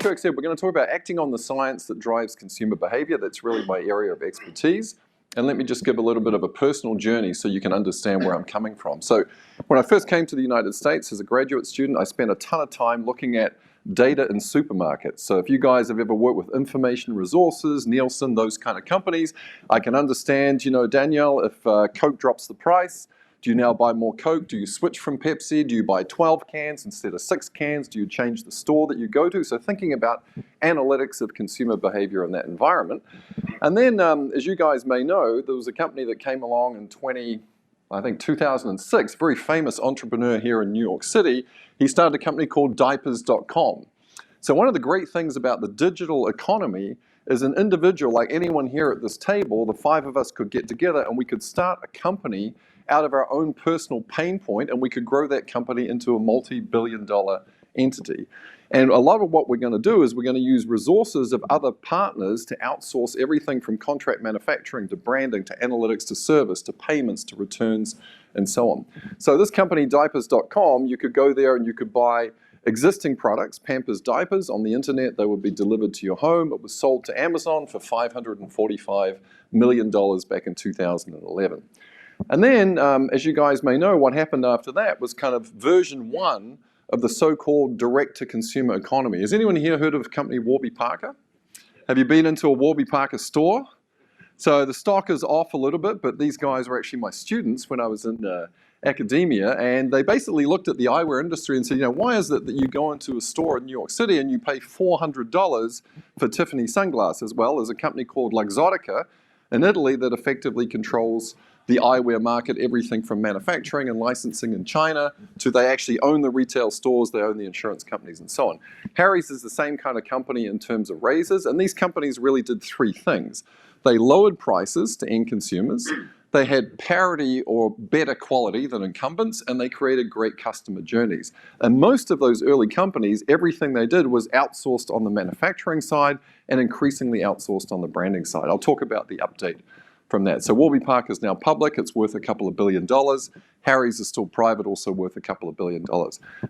Kirk said, we're going to talk about acting on the science that drives consumer behavior. That's really my area of expertise. And let me just give a little bit of a personal journey so you can understand where I'm coming from. So when I first came to the United States as a graduate student, I spent a ton of time looking at data in supermarkets. So if you guys have ever worked with information resources, Nielsen, those kind of companies, I can understand, you know, Danielle, if Coke drops the price, do you now buy more Coke? Do you switch from Pepsi? Do you buy 12 cans instead of 6 cans? Do you change the store that you go to? So thinking about analytics of consumer behavior in that environment. And then, as you guys may know, there was a company that came along in 2006, very famous entrepreneur here in New York City. He started a company called diapers.com. So one of the great things about the digital economy is an individual like anyone here at this table, the 5 of us could get together and we could start a company out of our own personal pain point, and we could grow that company into a multi-billion-dollar entity. And a lot of what we're going to do is we're going to use resources of other partners to outsource everything from contract manufacturing to branding to analytics to service to payments to returns and so on. So this company, diapers.com, you could go there and you could buy existing products, Pampers diapers, on the internet. They would be delivered to your home. It was sold to Amazon for $545 million back in 2011. And then, as you guys may know, what happened after that was kind of version 1 of the so-called direct-to-consumer economy. Has anyone here heard of a company, Warby Parker? Have you been into a Warby Parker store? So the stock is off a little bit, but these guys were actually my students when I was in academia, and they basically looked at the eyewear industry and said, you know, why is it that you go into a store in New York City and you pay $400 for Tiffany sunglasses? Well, there's a company called Luxottica in Italy that effectively controls the eyewear market, everything from manufacturing and licensing in China to they actually own the retail stores, they own the insurance companies and so on. Harry's is the same kind of company in terms of razors, and these companies really did 3 things. They lowered prices to end consumers, they had parity or better quality than incumbents, and they created great customer journeys. And most of those early companies, everything they did was outsourced on the manufacturing side and increasingly outsourced on the branding side. I'll talk about the update from that. So Warby Parker is now public, it's worth a couple of $1 billion. Harry's is still private, also worth a couple of $1 billion.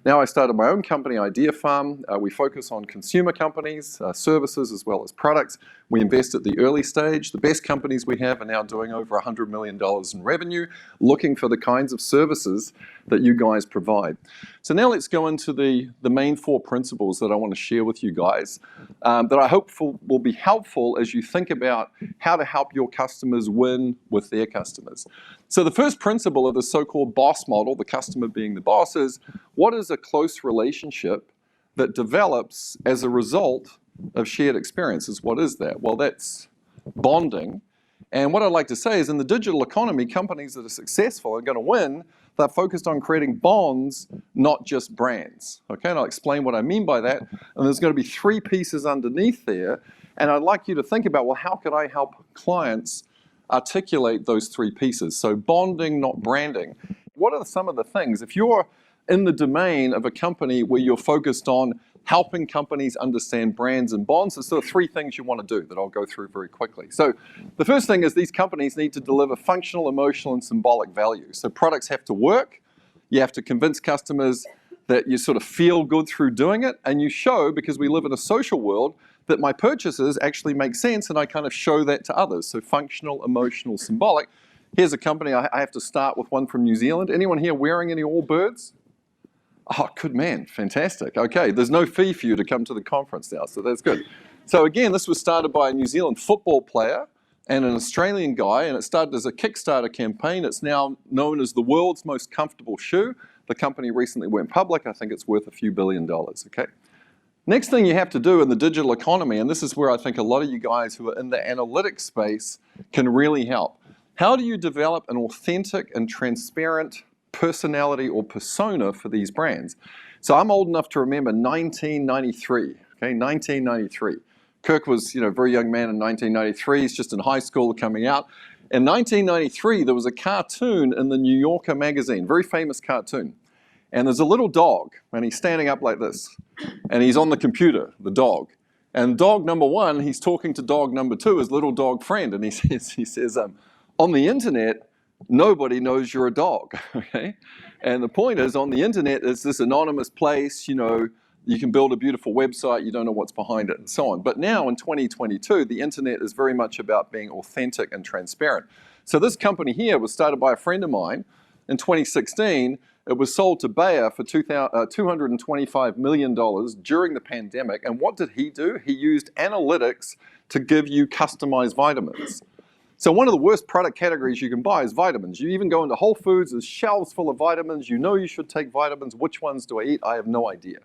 Now I started my own company, Idea Farm. We focus on consumer companies, services as well as products. We invest at the early stage. The best companies we have are now doing over $100 million in revenue, looking for the kinds of services that you guys provide. So now let's go into the main 4 principles that I want to share with you guys that I hope will be helpful as you think about how to help your customers win with their customers. So the first principle of the so-called boss model, the customer being the boss, is what is a close relationship that develops as a result of shared experiences? What is that? Well, that's bonding. And what I'd like to say is in the digital economy, companies that are successful are going to win. They're focused on creating bonds, not just brands. Okay, and I'll explain what I mean by that. And there's going to be 3 pieces underneath there. And I'd like you to think about, well, how could I help clients articulate those 3 pieces? So bonding, not branding. What are some of the things? If you're in the domain of a company where you're focused on helping companies understand brands and bonds, there's sort of 3 things you want to do that I'll go through very quickly. So the first thing is these companies need to deliver functional, emotional, and symbolic value. So products have to work. You have to convince customers that you sort of feel good through doing it, and you show, because we live in a social world, that my purchases actually make sense, and I kind of show that to others. So functional, emotional, symbolic. Here's a company, I have to start with one from New Zealand. Anyone here wearing any Allbirds? Oh, good man, fantastic. Okay, there's no fee for you to come to the conference now, so that's good. So again, this was started by a New Zealand football player and an Australian guy, and it started as a Kickstarter campaign. It's now known as the world's most comfortable shoe. The company recently went public. I think it's worth a few $1 billion, okay? Next thing you have to do in the digital economy, and this is where I think a lot of you guys who are in the analytics space can really help. How do you develop an authentic and transparent personality or persona for these brands? So I'm old enough to remember 1993, okay, 1993. Kirk was, a very young man in 1993. He's just in high school coming out. In 1993, there was a cartoon in the New Yorker magazine, very famous cartoon. And there's a little dog, and he's standing up like this. And he's on the computer, the dog. And dog number 1, he's talking to dog number 2, his little dog friend. And he says, on the internet, nobody knows you're a dog, okay? And the point is, on the internet, it's this anonymous place, You can build a beautiful website, you don't know what's behind it, and so on. But now in 2022, the internet is very much about being authentic and transparent. So this company here was started by a friend of mine in 2016. It was sold to Bayer for $225 million during the pandemic. And what did he do? He used analytics to give you customized vitamins. So one of the worst product categories you can buy is vitamins. You even go into Whole Foods, there's shelves full of vitamins. You know you should take vitamins. Which ones do I eat? I have no idea.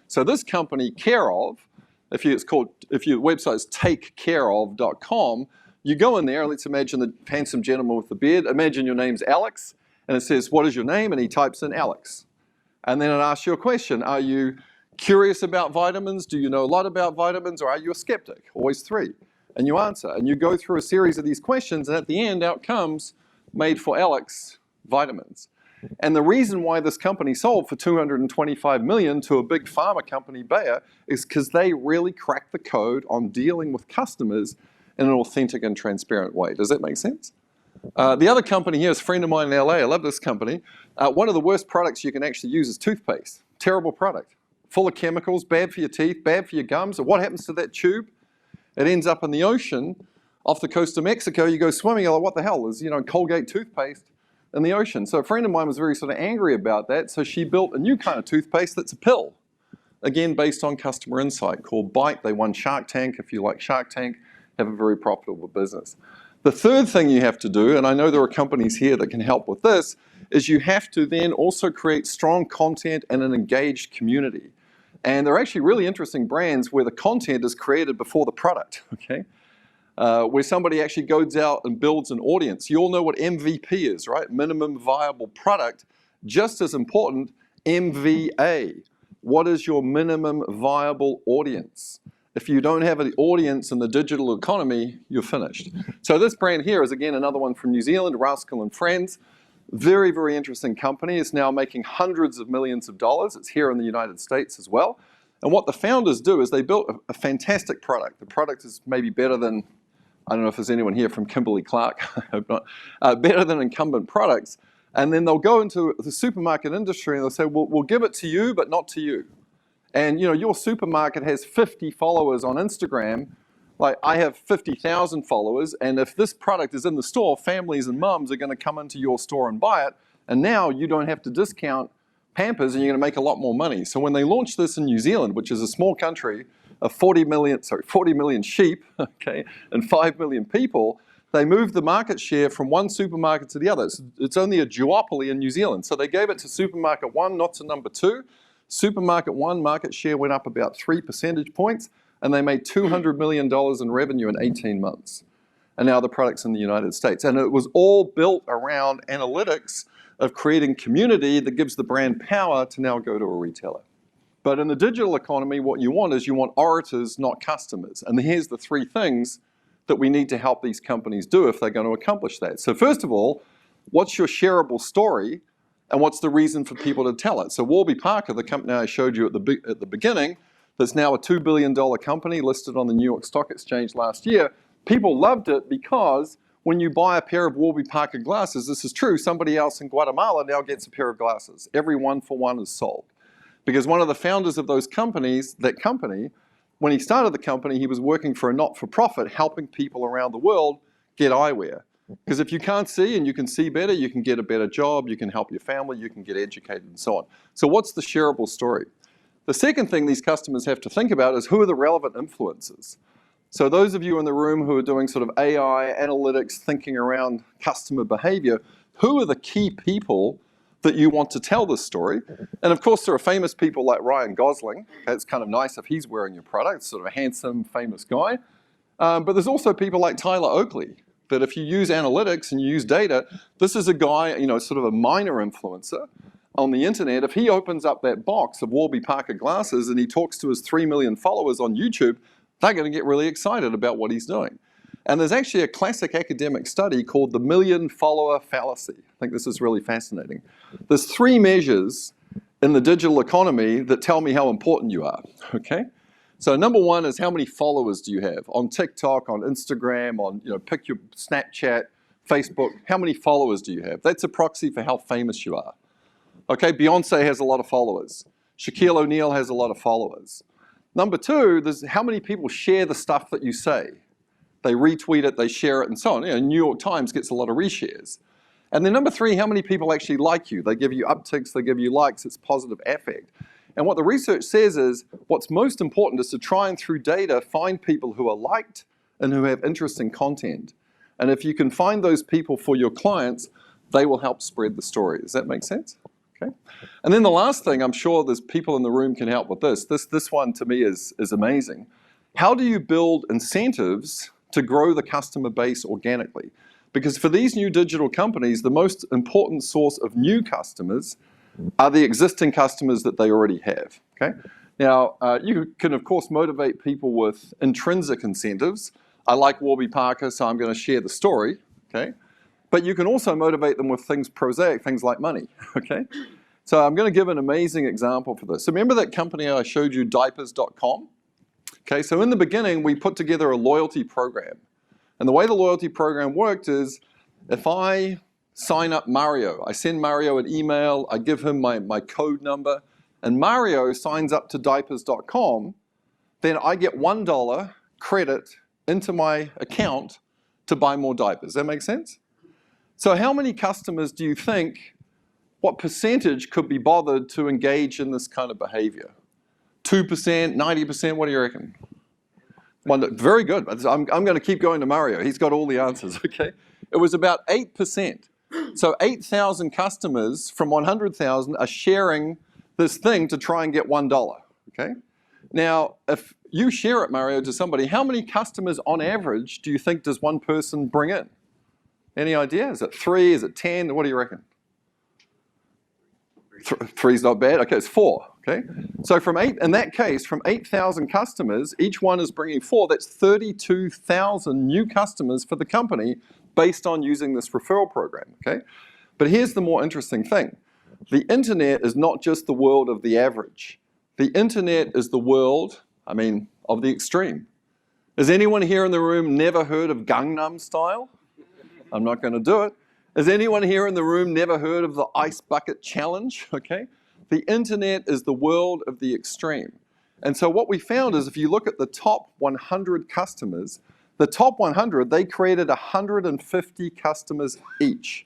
So this company, Care Of, if your website is takecareof.com, you go in there, and let's imagine the handsome gentleman with the beard. Imagine your name's Alex, and it says, what is your name? And he types in Alex. And then it asks you a question. Are you curious about vitamins? Do you know a lot about vitamins? Or are you a skeptic? Always 3. And you answer. And you go through a series of these questions, and at the end, out comes made for Alex vitamins. And the reason why this company sold for $225 million to a big pharma company, Bayer, is because they really cracked the code on dealing with customers in an authentic and transparent way. Does that make sense? The other company here is a friend of mine in LA. I love this company. One of the worst products you can actually use is toothpaste. Terrible product. Full of chemicals, bad for your teeth, bad for your gums. So what happens to that tube? It ends up in the ocean off the coast of Mexico. You go swimming, you're like, what the hell? There's, Colgate toothpaste in the ocean. So a friend of mine was very sort of angry about that. So she built a new kind of toothpaste that's a pill. Again, based on customer insight, called Bite. They won Shark Tank. If you like Shark Tank, have a very profitable business. The third thing you have to do, and I know there are companies here that can help with this, is you have to then also create strong content and an engaged community. And there are actually really interesting brands where the content is created before the product, okay? Where somebody actually goes out and builds an audience. You all know what MVP is, right? Minimum viable product. Just as important, MVA. What is your minimum viable audience? If you don't have an audience in the digital economy, you're finished. So this brand here is, again, another one from New Zealand, Rascal and Friends. Very, very interesting company. It's now making hundreds of millions of dollars. It's here in the United States as well. And what the founders do is they built a fantastic product. The product is maybe better than, I don't know if there's anyone here from Kimberly-Clark, I hope not, better than incumbent products. And then they'll go into the supermarket industry and they'll say, well, we'll give it to you, but not to you. And your supermarket has 50 followers on Instagram. Like I have 50,000 followers, and if this product is in the store, families and mums are going to come into your store and buy it. And now you don't have to discount Pampers, and you're going to make a lot more money. So when they launched this in New Zealand, which is a small country of 40 million sheep, okay, and 5 million people, they moved the market share from one supermarket to the other. It's only a duopoly in New Zealand. So they gave it to supermarket 1, not to number 2. Supermarket 1 market share went up about 3 percentage points, and they made $200 million in revenue in 18 months. And now the product's in the United States. And it was all built around analytics of creating community that gives the brand power to now go to a retailer. But in the digital economy, what you want is you want orators, not customers. And here's the 3 things that we need to help these companies do if they're going to accomplish that. So first of all, what's your shareable story? And what's the reason for people to tell it? So Warby Parker, the company I showed you at the beginning, that's now a $2 billion company listed on the New York Stock Exchange last year, people loved it because when you buy a pair of Warby Parker glasses, this is true, somebody else in Guatemala now gets a pair of glasses. Every 1-for-1 is sold. Because one of the founders of those companies, that company, when he started the company, he was working for a not-for-profit, helping people around the world get eyewear. Because if you can't see and you can see better, you can get a better job, you can help your family, you can get educated and so on. So what's the shareable story? The second thing these customers have to think about is who are the relevant influencers? So those of you in the room who are doing sort of AI, analytics, thinking around customer behavior, who are the key people that you want to tell this story? And of course, there are famous people like Ryan Gosling. It's kind of nice if he's wearing your product, sort of a handsome, famous guy. But there's also people like Tyler Oakley, that if you use analytics and you use data, this is a guy, sort of a minor influencer on the internet. If he opens up that box of Warby Parker glasses and he talks to his 3 million followers on YouTube, they're going to get really excited about what he's doing. And there's actually a classic academic study called the million follower fallacy. I think this is really fascinating. There's 3 measures in the digital economy that tell me how important you are, okay? So number 1 is how many followers do you have on TikTok, on Instagram, on, pick your Snapchat, Facebook, how many followers do you have? That's a proxy for how famous you are. Okay, Beyonce has a lot of followers. Shaquille O'Neal has a lot of followers. Number two, there's how many people share the stuff that you say. They retweet it, they share it, and so on. You know, New York Times gets a lot of reshares. And then number three, how many people actually like you? They give you upticks, they give you likes, it's positive affect. And what the research says is, what's most important is to try and through data find people who are liked and who have interesting content. And if you can find those people for your clients, they will help spread the story. Does that make sense? Okay. And then the last thing, I'm sure there's people in the room can help with this. This one to me is amazing. How do you build incentives to grow the customer base organically? Because for these new digital companies, the most important source of new customers are the existing customers that they already have. Okay. Now, you can, of course, motivate people with intrinsic incentives. I like Warby Parker, so I'm going to share the story. Okay. But you can also motivate them with things prosaic, things like money. Okay. So I'm going to give an amazing example for this. So remember that company I showed you, diapers.com? Okay, so in the beginning, we put together a loyalty program. And the way the loyalty program worked is, if I sign up Mario, I send Mario an email, I give him my code number, and Mario signs up to diapers.com, then I get $1 credit into my account to buy more diapers. Does that make sense? So how many customers do you think, what percentage could be bothered to engage in this kind of behavior? 2%, 90%, what do you reckon? Very good. I'm going to keep going to Mario. He's got all the answers, okay? It was about 8%. So 8,000 customers from 100,000 are sharing this thing to try and get $1, okay? Now, if you share it, Mario, to somebody, how many customers on average do you think does one person bring in? Any idea? Is it 3? Is it 10? What do you reckon? 3's not bad. Okay, it's 4. Okay, so in that case, from 8,000 customers, each one is bringing 4. That's 32,000 new customers for the company based on using this referral program. Okay, but here's the more interesting thing: the internet is not just the world of the average. The internet is the world, of the extreme. Has anyone here in the room never heard of Gangnam Style? I'm not going to do it. Has anyone here in the room never heard of the Ice Bucket Challenge? Okay. The internet is the world of the extreme. And so what we found is if you look at the top 100 customers, the top 100, they created 150 customers each.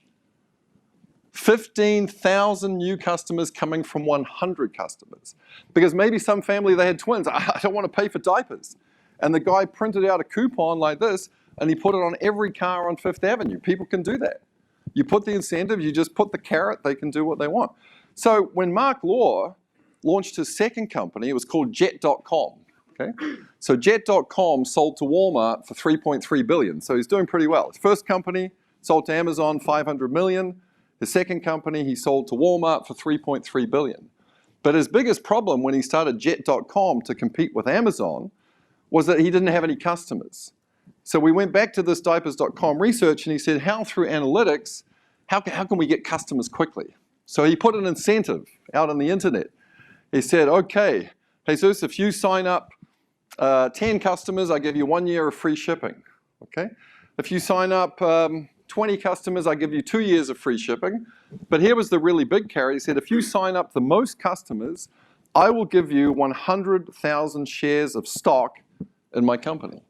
15,000 new customers coming from 100 customers. Because maybe some family, they had twins. I don't want to pay for diapers. And the guy printed out a coupon like this, and he put it on every car on Fifth Avenue. People can do that. You put the incentive, you just put the carrot, they can do what they want. So when Mark Law launched his second company, it was called Jet.com. Okay? So Jet.com sold to Walmart for $3.3 billion. So he's doing pretty well. His first company sold to Amazon $500 million. His second company he sold to Walmart for $3.3 billion. But his biggest problem when he started Jet.com to compete with Amazon was that he didn't have any customers. So we went back to this diapers.com research and he said, how through analytics, how can we get customers quickly? So he put an incentive out on the internet. He said, okay, Jesus, if you sign up 10 customers, I give you 1 year of free shipping. Okay? If you sign up 20 customers, I give you 2 years of free shipping. But here was the really big carrot. He said, if you sign up the most customers, I will give you 100,000 shares of stock in my company.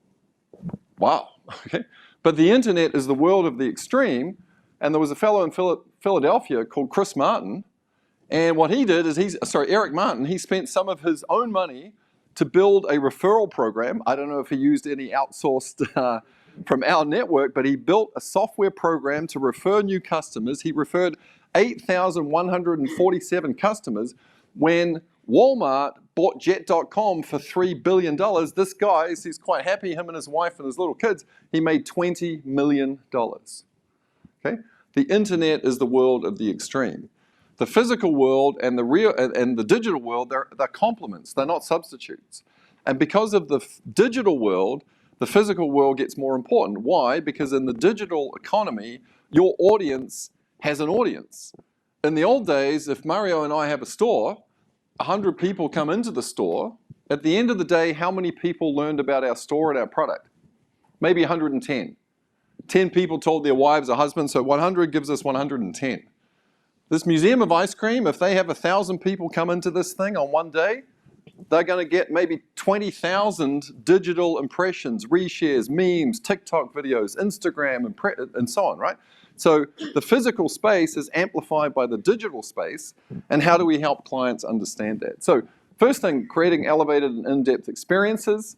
Wow, okay. But the internet is the world of the extreme, and there was a fellow in Philadelphia called Chris Martin, and what he did is Eric Martin, he spent some of his own money to build a referral program. I don't know if he used any outsourced from our network, but he built a software program to refer new customers. He referred 8,147 customers. When Walmart bought Jet.com for $3 billion. This guy, he's quite happy, him and his wife and his little kids, he made $20 million. Okay? The internet is the world of the extreme. The physical world and the digital world, they're complements, they're not substitutes. And because of the digital world, the physical world gets more important. Why? Because in the digital economy, your audience has an audience. In the old days, if Mario and I have a store, 100 people come into the store. At the end of the day, how many people learned about our store and our product? Maybe 110. 10 people told their wives or husbands, so 100 gives us 110. This museum of ice cream, if they have 1,000 people come into this thing on one day, they're going to get maybe 20,000 digital impressions, reshares, memes, TikTok videos, Instagram, and so on, right? So the physical space is amplified by the digital space, and how do we help clients understand that? So first thing, creating elevated and in-depth experiences.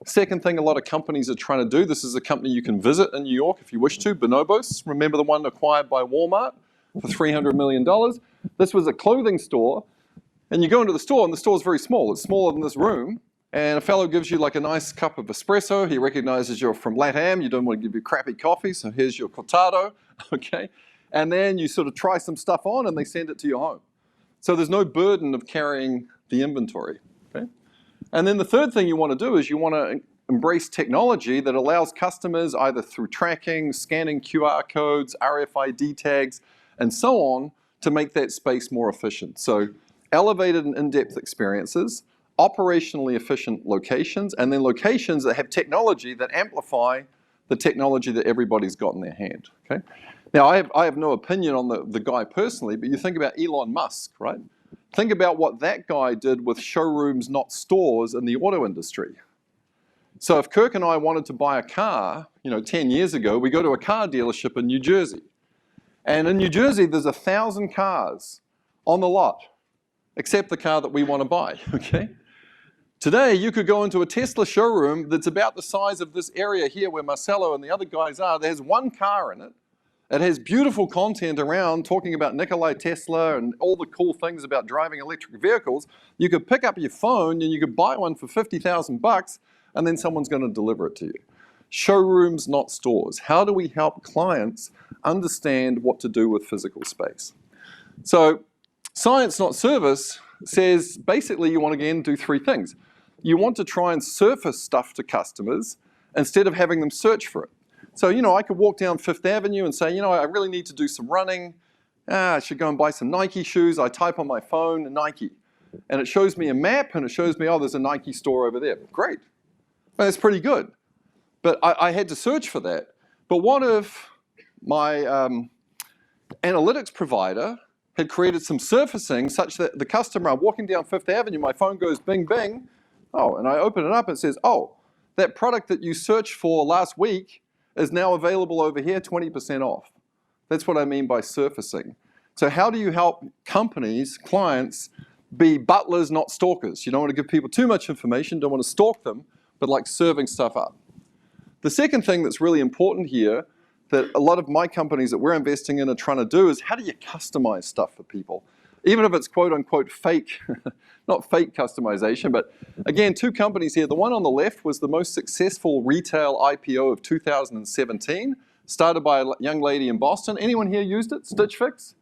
Second thing a lot of companies are trying to do, this is a company you can visit in New York if you wish to, Bonobos. Remember the one acquired by Walmart for $300 million? This was a clothing store, and you go into the store, and the store is very small. It's smaller than this room, and a fellow gives you like a nice cup of espresso. He recognizes you're from LATAM. You don't want to give you crappy coffee, so here's your cortado, okay? And then you sort of try some stuff on, and they send it to your home. So there's no burden of carrying the inventory, okay? And then the third thing you want to do is you want to embrace technology that allows customers either through tracking, scanning QR codes, RFID tags, and so on, to make that space more efficient. So elevated and in-depth experiences, operationally efficient locations, and then locations that have technology that amplify the technology that everybody's got in their hand, okay? Now, I have no opinion on the guy personally, but you think about Elon Musk, right? Think about what that guy did with showrooms, not stores, in the auto industry. So if Kirk and I wanted to buy a car, 10 years ago, we go to a car dealership in New Jersey. And in New Jersey, there's 1,000 cars on the lot, except the car that we want to buy, okay? Today, you could go into a Tesla showroom that's about the size of this area here where Marcelo and the other guys are. There's one car in it. It has beautiful content around talking about Nikola Tesla and all the cool things about driving electric vehicles. You could pick up your phone and you could buy one for 50,000 bucks, and then someone's going to deliver it to you. Showrooms, not stores. How do we help clients understand what to do with physical space? So science, not service, says basically you want to, again, do three things. You want to try and surface stuff to customers instead of having them search for it. So, I could walk down Fifth Avenue and say, I really need to do some running. I should go and buy some Nike shoes. I type on my phone, Nike. And it shows me a map, and it shows me, there's a Nike store over there. Great. Well, that's pretty good. But I had to search for that. But what if my analytics provider had created some surfacing such that the customer, I'm walking down Fifth Avenue, my phone goes bing, bing. And I open it up, and it says, that product that you searched for last week is now available over here, 20% off. That's what I mean by surfacing. So how do you help companies, clients, be butlers, not stalkers? You don't want to give people too much information, don't want to stalk them, but like serving stuff up. The second thing that's really important here that a lot of my companies that we're investing in are trying to do is how do you customize stuff for people? Even if it's quote unquote fake, not fake customization, but again, two companies here. The one on the left was the most successful retail IPO of 2017, started by a young lady in Boston. Anyone here used it, Stitch Fix?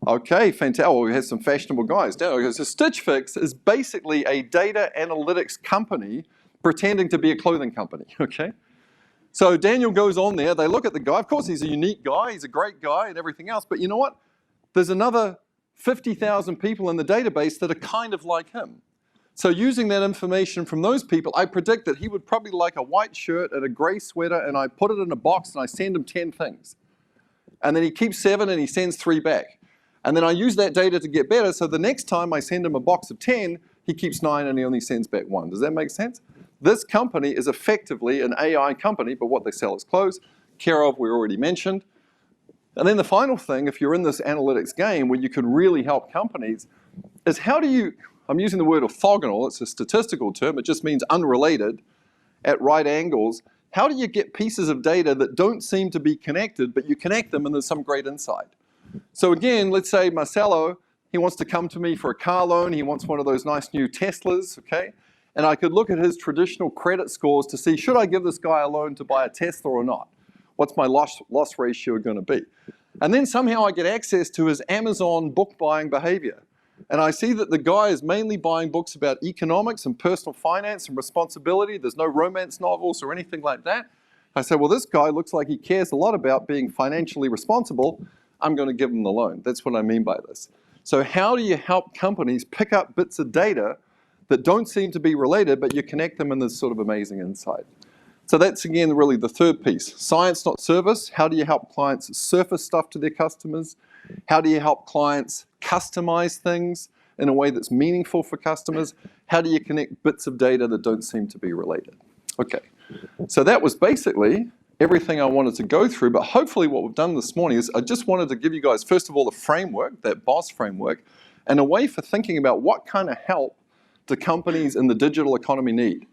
Okay, fantastic. Oh, we have some fashionable guys. So Stitch Fix is basically a data analytics company pretending to be a clothing company, okay? So Daniel goes on there, they look at the guy. Of course, he's a unique guy, he's a great guy and everything else, but you know what? There's another 50,000 people in the database that are kind of like him. So using that information from those people, I predict that he would probably like a white shirt and a gray sweater, and I put it in a box and I send him 10 things. And then he keeps 7 and he sends 3 back. And then I use that data to get better, so the next time I send him a box of 10, he keeps 9 and he only sends back 1. Does that make sense? This company is effectively an AI company, but what they sell is clothes. Care of, we already mentioned. And then the final thing, if you're in this analytics game where you could really help companies, is how do you, I'm using the word orthogonal, it's a statistical term, it just means unrelated, at right angles. How do you get pieces of data that don't seem to be connected, but you connect them and there's some great insight? So again, let's say Marcelo, he wants to come to me for a car loan, he wants one of those nice new Teslas, okay? And I could look at his traditional credit scores to see, should I give this guy a loan to buy a Tesla or not? What's my loss ratio going to be? And then somehow I get access to his Amazon book buying behavior. And I see that the guy is mainly buying books about economics and personal finance and responsibility. There's no romance novels or anything like that. I say, well, this guy looks like he cares a lot about being financially responsible. I'm going to give him the loan. That's what I mean by this. So how do you help companies pick up bits of data that don't seem to be related, but you connect them in this sort of amazing insight? So that's, again, really the third piece. Science, not service. How do you help clients surface stuff to their customers? How do you help clients customize things in a way that's meaningful for customers? How do you connect bits of data that don't seem to be related? Okay, so that was basically everything I wanted to go through, but hopefully what we've done this morning is I just wanted to give you guys, first of all, the framework, that BOSS framework, and a way for thinking about what kind of help do companies in the digital economy need.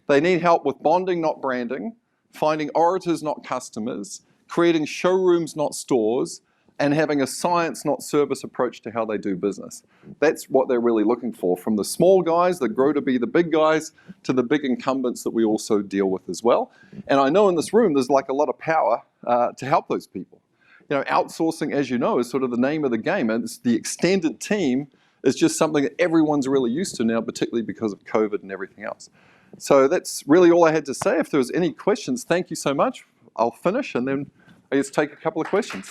They need help with bonding, not branding, finding orators, not customers, creating showrooms, not stores, and having a science, not service approach to how they do business. That's what they're really looking for, from the small guys that grow to be the big guys to the big incumbents that we also deal with as well. And I know in this room there's like a lot of power to help those people. You know, outsourcing, as you know, is sort of the name of the game, and it's the extended team is just something that everyone's really used to now, particularly because of COVID and everything else. So that's really all I had to say. If there was any questions, thank you so much. I'll finish and then I just take a couple of questions.